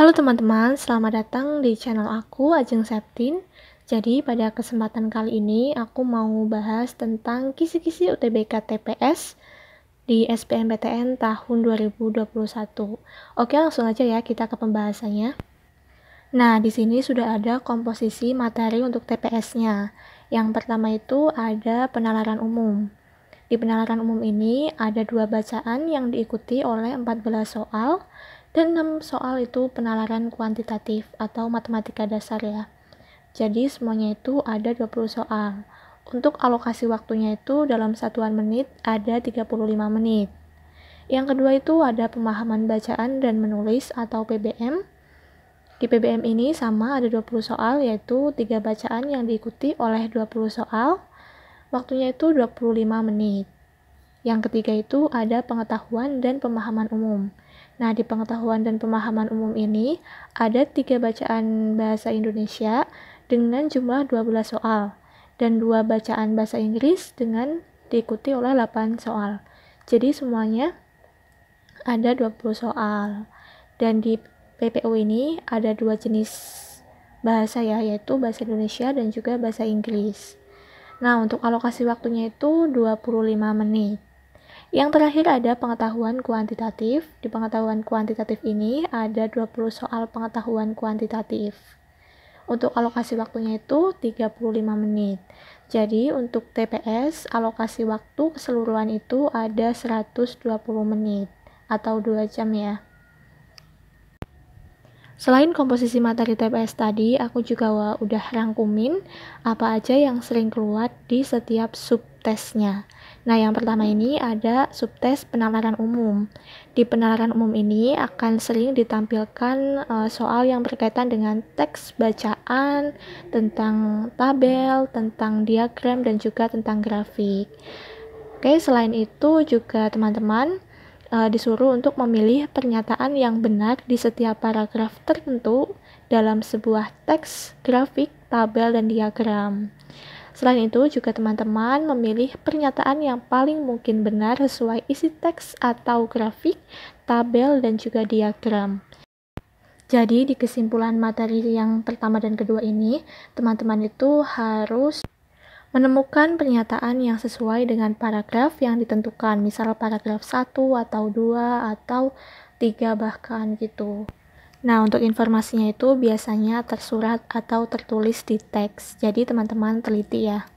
Halo teman-teman, selamat datang di channel aku, Ajeng Septin. Jadi pada kesempatan kali ini aku mau bahas tentang kisi-kisi UTBK TPS di SBMPTN tahun 2021. Oke, langsung aja ya kita ke pembahasannya. Nah, di sini sudah ada komposisi materi untuk TPS-nya. Yang pertama itu ada penalaran umum. Di penalaran umum ini ada 2 bacaan yang diikuti oleh 14 soal dan 6 soal itu penalaran kuantitatif atau matematika dasar ya. Jadi semuanya itu ada 20 soal. Untuk alokasi waktunya itu dalam satuan menit ada 35 menit. Yang kedua itu ada pemahaman bacaan dan menulis atau PBM. Di PBM ini sama ada 20 soal yaitu 3 bacaan yang diikuti oleh 20 soal. Waktunya itu 25 menit. Yang ketiga itu ada pengetahuan dan pemahaman umum. Nah, di pengetahuan dan pemahaman umum ini ada 3 bacaan bahasa Indonesia dengan jumlah 12 soal dan 2 bacaan bahasa Inggris dengan diikuti oleh 8 soal. Jadi semuanya ada 20 soal. Dan di PPU ini ada 2 jenis bahasa ya, yaitu bahasa Indonesia dan juga bahasa Inggris. Nah, untuk alokasi waktunya itu 25 menit. Yang terakhir ada pengetahuan kuantitatif. Di pengetahuan kuantitatif ini ada 20 soal pengetahuan kuantitatif. Untuk alokasi waktunya itu 35 menit. Jadi untuk TPS alokasi waktu keseluruhan itu ada 120 menit atau 2 jam ya. Selain komposisi materi TPS tadi, aku juga udah rangkumin apa aja yang sering keluar di setiap subtesnya. Nah, yang pertama ini ada subtes penalaran umum. Di penalaran umum ini akan sering ditampilkan soal yang berkaitan dengan teks bacaan, tentang tabel, tentang diagram, dan juga tentang grafik. Oke, selain itu juga teman-teman disuruh untuk memilih pernyataan yang benar di setiap paragraf tertentu dalam sebuah teks, grafik, tabel, dan diagram. Selain itu juga teman-teman memilih pernyataan yang paling mungkin benar sesuai isi teks atau grafik, tabel, dan juga diagram. Jadi di kesimpulan materi yang pertama dan kedua ini, teman-teman itu harus menemukan pernyataan yang sesuai dengan paragraf yang ditentukan, misal paragraf 1 atau 2 atau 3 bahkan gitu. Nah, untuk informasinya itu biasanya tersurat atau tertulis di teks, jadi teman-teman teliti ya.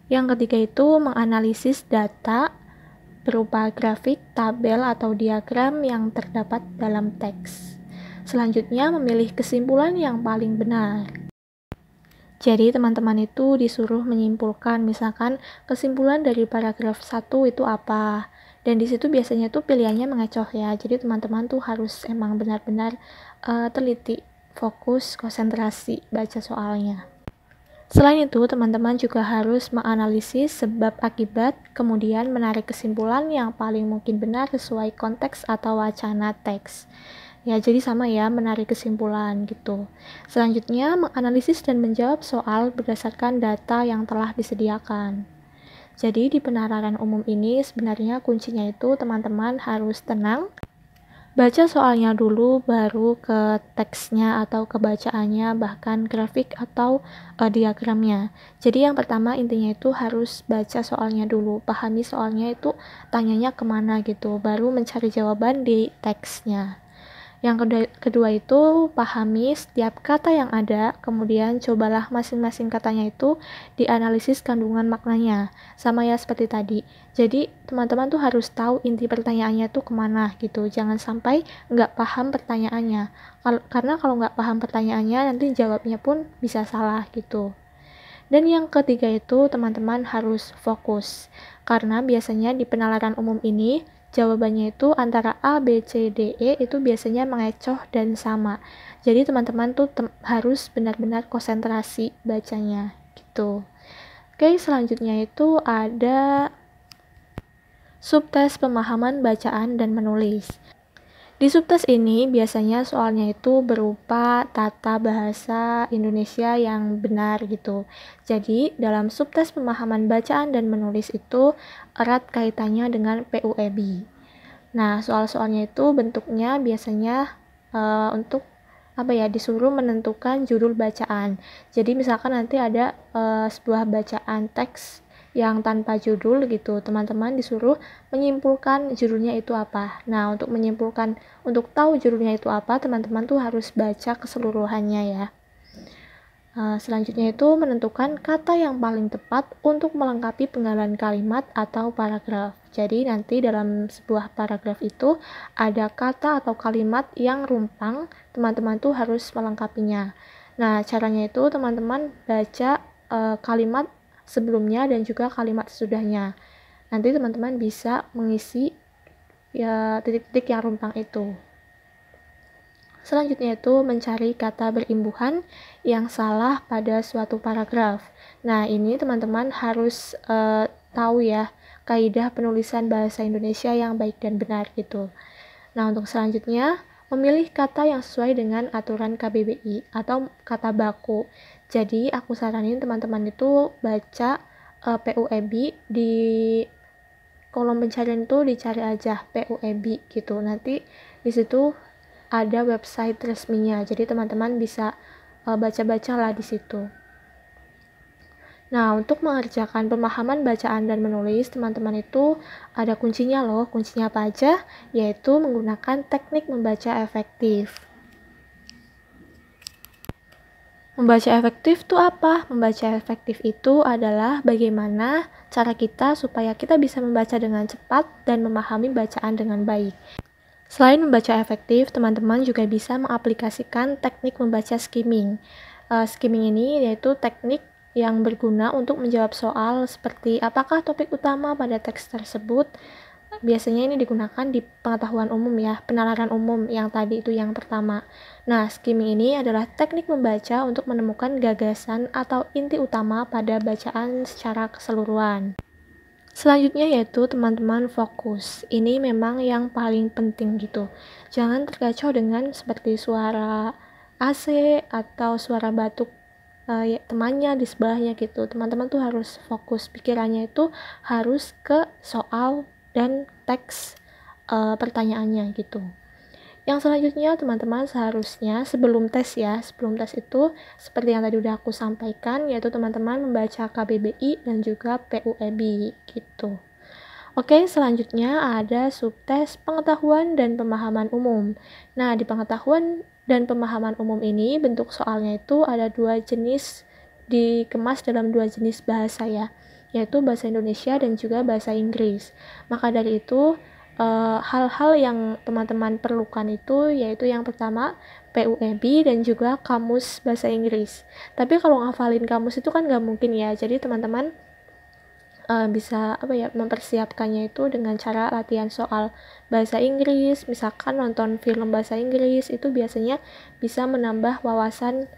Yang ketiga itu menganalisis data berupa grafik, tabel, atau diagram yang terdapat dalam teks. Selanjutnya memilih kesimpulan yang paling benar. Jadi teman-teman itu disuruh menyimpulkan misalkan kesimpulan dari paragraf 1 itu apa. Dan di situ biasanya tuh pilihannya mengecoh ya. Jadi teman-teman tuh harus emang benar-benar teliti, fokus, konsentrasi baca soalnya. Selain itu, teman-teman juga harus menganalisis sebab akibat, kemudian menarik kesimpulan yang paling mungkin benar sesuai konteks atau wacana teks. Ya, jadi sama ya, menarik kesimpulan gitu. Selanjutnya, menganalisis dan menjawab soal berdasarkan data yang telah disediakan. Jadi, di penalaran umum ini sebenarnya kuncinya itu teman-teman harus tenang, baca soalnya dulu, baru ke teksnya atau ke bacaannya, bahkan grafik atau diagramnya. Jadi yang pertama intinya itu harus baca soalnya dulu, pahami soalnya itu tanyanya kemana gitu, baru mencari jawaban di teksnya. Yang kedua itu pahami setiap kata yang ada, kemudian cobalah masing-masing katanya itu dianalisis kandungan maknanya. Sama ya seperti tadi. Jadi teman-teman tuh harus tahu inti pertanyaannya tuh kemana gitu. Jangan sampai nggak paham pertanyaannya. Karena kalau nggak paham pertanyaannya nanti jawabnya pun bisa salah gitu. Dan yang ketiga itu teman-teman harus fokus. Karena biasanya di penalaran umum ini jawabannya itu antara A, B, C, D, E itu biasanya mengecoh dan sama. Jadi teman-teman tuh harus benar-benar konsentrasi bacanya gitu. Oke, selanjutnya itu ada subtes pemahaman bacaan dan menulis. Di subtes ini biasanya soalnya itu berupa tata bahasa Indonesia yang benar gitu. Jadi dalam subtes pemahaman bacaan dan menulis itu erat kaitannya dengan PUEB. Nah, soal-soalnya itu bentuknya biasanya untuk disuruh menentukan judul bacaan. Jadi misalkan nanti ada sebuah bacaan teks yang tanpa judul gitu, teman-teman disuruh menyimpulkan judulnya itu apa. Nah, untuk tahu judulnya itu apa, teman-teman tuh harus baca keseluruhannya ya. Selanjutnya itu menentukan kata yang paling tepat untuk melengkapi penggalan kalimat atau paragraf. Jadi nanti dalam sebuah paragraf itu ada kata atau kalimat yang rumpang, teman-teman tuh harus melengkapinya. Nah, caranya itu teman-teman baca kalimat sebelumnya dan juga kalimat sesudahnya. Nanti teman-teman bisa mengisi ya titik-titik yang rumpang itu. Selanjutnya itu mencari kata berimbuhan yang salah pada suatu paragraf. Nah, ini teman-teman harus tahu ya kaidah penulisan bahasa Indonesia yang baik dan benar gitu. Nah, untuk selanjutnya memilih kata yang sesuai dengan aturan KBBI atau kata baku. Jadi, aku saranin teman-teman itu baca PUEB di kolom pencarian itu dicari aja PUEB gitu. Nanti di situ ada website resminya, jadi teman-teman bisa baca-baca lah di situ. Nah, untuk mengerjakan pemahaman bacaan dan menulis, teman-teman itu ada kuncinya loh. Kuncinya apa aja? Yaitu menggunakan teknik membaca efektif. Membaca efektif itu apa? Membaca efektif itu adalah bagaimana cara kita supaya kita bisa membaca dengan cepat dan memahami bacaan dengan baik. Selain membaca efektif, teman-teman juga bisa mengaplikasikan teknik membaca skimming. Skimming ini yaitu teknik yang berguna untuk menjawab soal seperti apakah topik utama pada teks tersebut. Biasanya ini digunakan di pengetahuan umum ya, penalaran umum yang tadi itu yang pertama. Nah, skimming ini adalah teknik membaca untuk menemukan gagasan atau inti utama pada bacaan secara keseluruhan. Selanjutnya yaitu teman-teman fokus. Ini memang yang paling penting gitu. Jangan terkacau dengan seperti suara AC atau suara batuk temannya di sebelahnya gitu. Teman-teman tuh harus fokus, pikirannya itu harus ke soal dan teks pertanyaannya gitu. Yang selanjutnya teman-teman seharusnya sebelum tes itu seperti yang tadi udah aku sampaikan, yaitu teman-teman membaca KBBI dan juga PUEB gitu. Oke, selanjutnya ada subtes pengetahuan dan pemahaman umum. Nah, di pengetahuan dan pemahaman umum ini bentuk soalnya itu ada 2 jenis, dikemas dalam 2 jenis bahasa ya, yaitu bahasa Indonesia dan juga bahasa Inggris. Maka dari itu hal-hal yang teman-teman perlukan itu yaitu yang pertama PUEB dan juga kamus bahasa Inggris. Tapi kalau ngafalin kamus itu kan nggak mungkin ya, jadi teman-teman bisa mempersiapkannya itu dengan cara latihan soal bahasa Inggris, misalkan nonton film bahasa Inggris, itu biasanya bisa menambah wawasan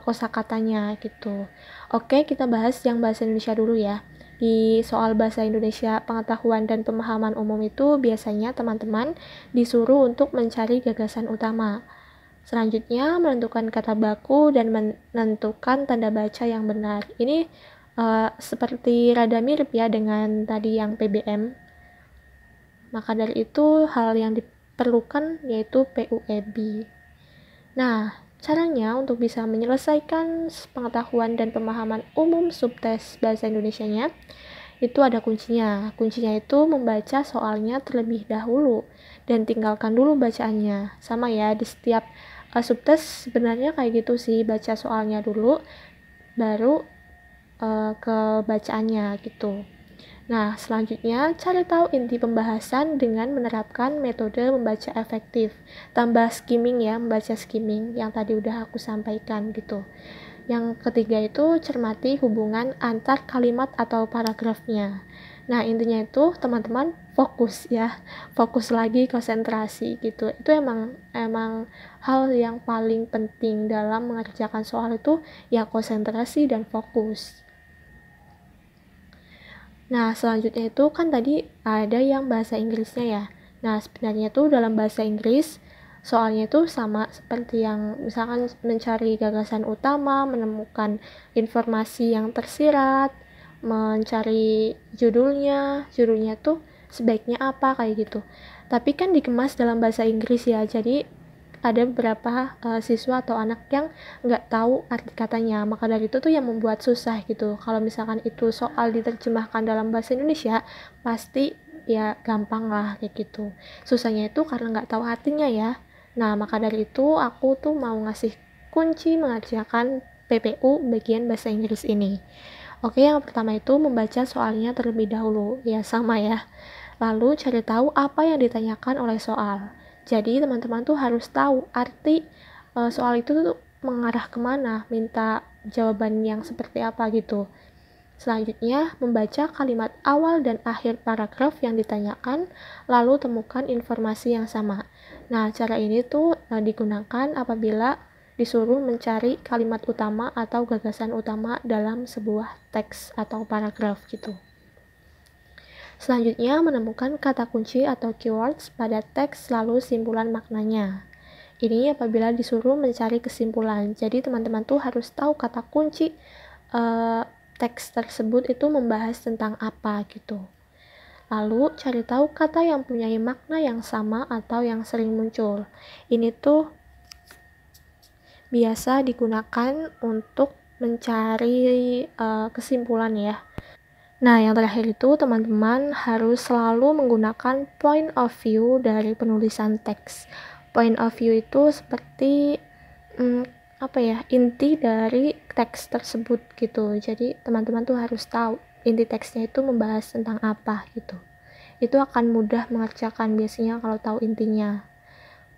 kosakatanya gitu. Oke, kita bahas yang bahasa Indonesia dulu ya. Di soal bahasa Indonesia pengetahuan dan pemahaman umum itu biasanya teman-teman disuruh untuk mencari gagasan utama. Selanjutnya menentukan kata baku dan menentukan tanda baca yang benar. Ini seperti rada mirip ya dengan tadi yang PBM. Maka dari itu hal yang diperlukan yaitu PUEB. Nah, caranya untuk bisa menyelesaikan pengetahuan dan pemahaman umum subtes bahasa Indonesianya itu ada kuncinya. Kuncinya itu membaca soalnya terlebih dahulu dan tinggalkan dulu bacaannya. Sama ya, di setiap subtes sebenarnya kayak gitu sih, baca soalnya dulu baru ke bacaannya gitu. Nah, selanjutnya cari tahu inti pembahasan dengan menerapkan metode membaca efektif. Tambah skimming ya, membaca skimming yang tadi udah aku sampaikan gitu. Yang ketiga itu cermati hubungan antar kalimat atau paragrafnya. Nah, intinya itu teman-teman fokus ya. Fokus lagi, konsentrasi gitu. Itu emang hal yang paling penting dalam mengerjakan soal itu ya, konsentrasi dan fokus. Nah, selanjutnya itu kan tadi ada yang bahasa Inggrisnya ya. Nah, sebenarnya tuh dalam bahasa Inggris soalnya itu sama seperti yang misalkan mencari gagasan utama, menemukan informasi yang tersirat, mencari judulnya tuh sebaiknya apa kayak gitu. Tapi kan dikemas dalam bahasa Inggris ya. Jadi ada beberapa siswa atau anak yang nggak tahu arti katanya, maka dari itu tuh yang membuat susah gitu. Kalau misalkan itu soal diterjemahkan dalam bahasa Indonesia, pasti ya gampang lah kayak gitu. Susahnya itu karena nggak tahu artinya ya. Nah, maka dari itu aku tuh mau ngasih kunci mengerjakan PPU bagian bahasa Inggris ini. Oke, yang pertama itu membaca soalnya terlebih dahulu. Ya, sama ya. Lalu cari tahu apa yang ditanyakan oleh soal. Jadi teman-teman tuh harus tahu arti soal itu tuh mengarah kemana, minta jawaban yang seperti apa gitu. Selanjutnya, membaca kalimat awal dan akhir paragraf yang ditanyakan, lalu temukan informasi yang sama. Nah, cara ini tuh digunakan apabila disuruh mencari kalimat utama atau gagasan utama dalam sebuah teks atau paragraf gitu. Selanjutnya, menemukan kata kunci atau keywords pada teks lalu simpulan maknanya. Ini apabila disuruh mencari kesimpulan. Jadi teman-teman tuh harus tahu kata kunci teks tersebut itu membahas tentang apa gitu. Lalu cari tahu kata yang punya makna yang sama atau yang sering muncul. Ini tuh biasa digunakan untuk mencari kesimpulan ya. Nah, yang terakhir itu teman-teman harus selalu menggunakan point of view dari penulisan teks. Point of view itu seperti inti dari teks tersebut gitu. Jadi teman-teman tuh harus tahu inti teksnya itu membahas tentang apa gitu. Itu akan mudah mengerjakan biasanya kalau tahu intinya.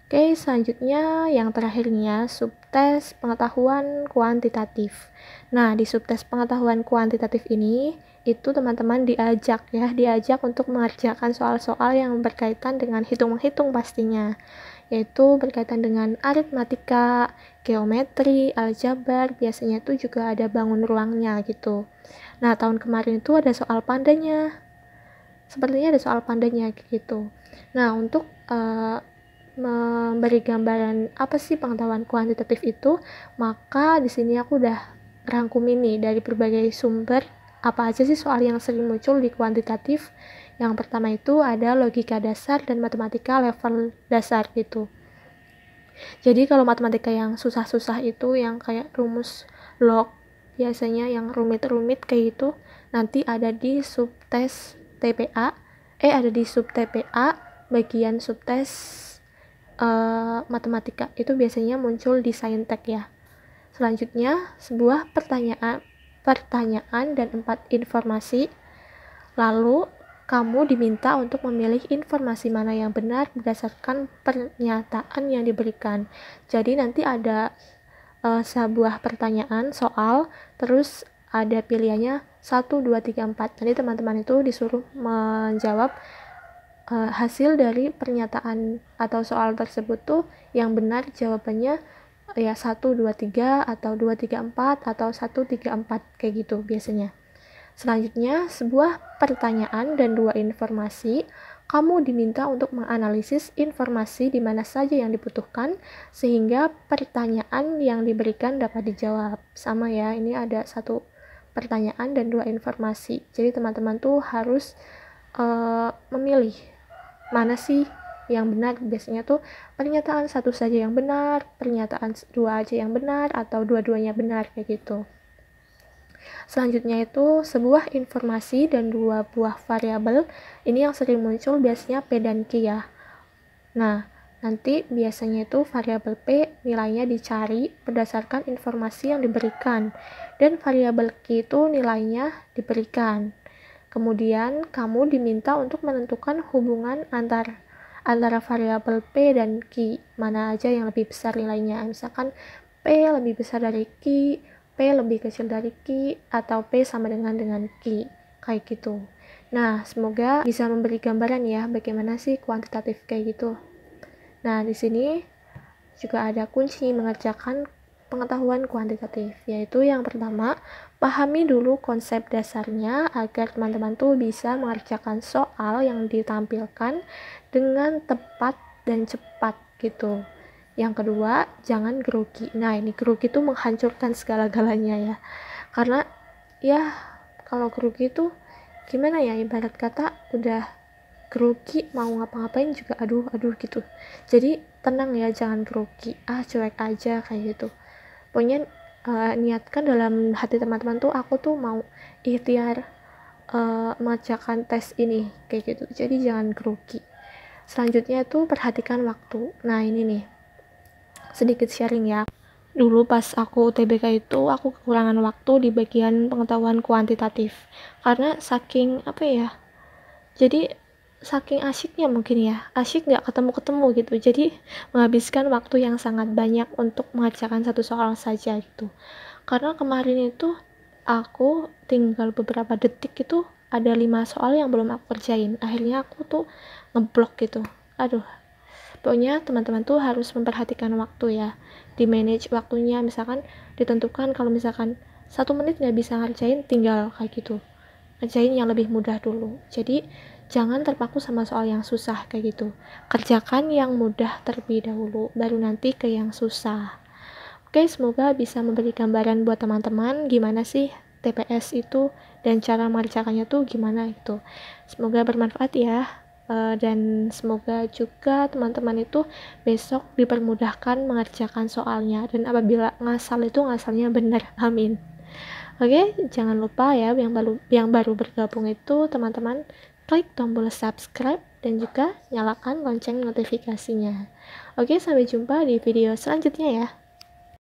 Oke, selanjutnya yang terakhirnya subtes pengetahuan kuantitatif. Nah, di subtes pengetahuan kuantitatif ini itu teman-teman diajak untuk mengerjakan soal-soal yang berkaitan dengan hitung-menghitung pastinya, yaitu berkaitan dengan aritmatika, geometri, aljabar, biasanya itu juga ada bangun ruangnya gitu. Nah, tahun kemarin itu ada soal pandanya, sepertinya ada soal pandanya gitu. Nah, untuk memberi gambaran apa sih pengetahuan kuantitatif itu, maka di sini aku udah rangkum ini dari berbagai sumber apa aja sih soal yang sering muncul di kuantitatif. Yang pertama itu ada logika dasar dan matematika level dasar gitu. Jadi kalau matematika yang susah-susah itu yang kayak rumus log, biasanya yang rumit-rumit kayak itu nanti ada di subtes TPA, ada di sub TPA bagian subtes matematika itu biasanya muncul di saintek ya. Selanjutnya sebuah pertanyaan dan 4 informasi. Lalu kamu diminta untuk memilih informasi mana yang benar berdasarkan pernyataan yang diberikan. Jadi nanti ada sebuah pertanyaan soal, terus ada pilihannya 1, 2, 3, 4. Nanti teman-teman itu disuruh menjawab hasil dari pernyataan atau soal tersebut tuh yang benar jawabannya ya 1, 2, 3 atau 2, 3, 4 atau 1, 3, 4 kayak gitu biasanya. Selanjutnya, sebuah pertanyaan dan 2 informasi. Kamu diminta untuk menganalisis informasi di mana saja yang dibutuhkan sehingga pertanyaan yang diberikan dapat dijawab. Sama ya, ini ada 1 pertanyaan dan 2 informasi. Jadi teman-teman tuh harus memilih mana sih yang benar. Biasanya tuh pernyataan 1 saja yang benar, pernyataan 2 aja yang benar, atau dua-duanya benar kayak gitu. Selanjutnya itu sebuah informasi dan 2 buah variabel. Ini yang sering muncul biasanya P dan Q ya. Nah, nanti biasanya itu variabel P nilainya dicari berdasarkan informasi yang diberikan dan variabel Q itu nilainya diberikan. Kemudian kamu diminta untuk menentukan hubungan antara variabel P dan Q, mana aja yang lebih besar nilainya. Misalkan P lebih besar dari Q, P lebih kecil dari Q, atau P sama dengan Q, kayak gitu. Nah, semoga bisa memberi gambaran ya bagaimana sih kuantitatif kayak gitu. Nah, di sini juga ada kunci mengerjakan pengetahuan kuantitatif, yaitu yang pertama, pahami dulu konsep dasarnya agar teman-teman tuh bisa mengerjakan soal yang ditampilkan dengan tepat dan cepat gitu. Yang kedua, jangan grogi. Nah, ini grogi itu menghancurkan segala-galanya ya. Karena ya kalau grogi itu gimana ya, ibarat kata udah grogi mau ngapa-ngapain juga aduh gitu. Jadi tenang ya, jangan grogi, cuek aja kayak gitu. Pokoknya niatkan dalam hati teman-teman tuh aku tuh mau ikhtiar mengerjakan tes ini kayak gitu, jadi jangan grogi. Selanjutnya tuh perhatikan waktu. Nah ini nih sedikit sharing ya. Dulu pas aku UTBK itu aku kekurangan waktu di bagian pengetahuan kuantitatif karena saking jadi saking asyiknya mungkin ya, asyik nggak ketemu-ketemu gitu, jadi menghabiskan waktu yang sangat banyak untuk mengerjakan satu soal saja gitu. Karena kemarin itu aku tinggal beberapa detik itu ada 5 soal yang belum aku kerjain, akhirnya aku tuh ngeblok gitu. Aduh, pokoknya teman-teman tuh harus memperhatikan waktu ya, di manage waktunya, misalkan ditentukan kalau misalkan 1 menit nggak bisa ngerjain, tinggal kayak gitu kerjain yang lebih mudah dulu. Jadi jangan terpaku sama soal yang susah kayak gitu, kerjakan yang mudah terlebih dahulu, baru nanti ke yang susah. Oke, semoga bisa memberi gambaran buat teman-teman gimana sih TPS itu dan cara mengerjakannya tuh gimana itu. Semoga bermanfaat ya. Dan semoga juga teman-teman itu besok dipermudahkan mengerjakan soalnya, dan apabila ngasal itu ngasalnya benar. Amin. Oke, jangan lupa ya yang baru bergabung itu teman-teman klik tombol subscribe dan juga nyalakan lonceng notifikasinya. Oke, sampai jumpa di video selanjutnya ya.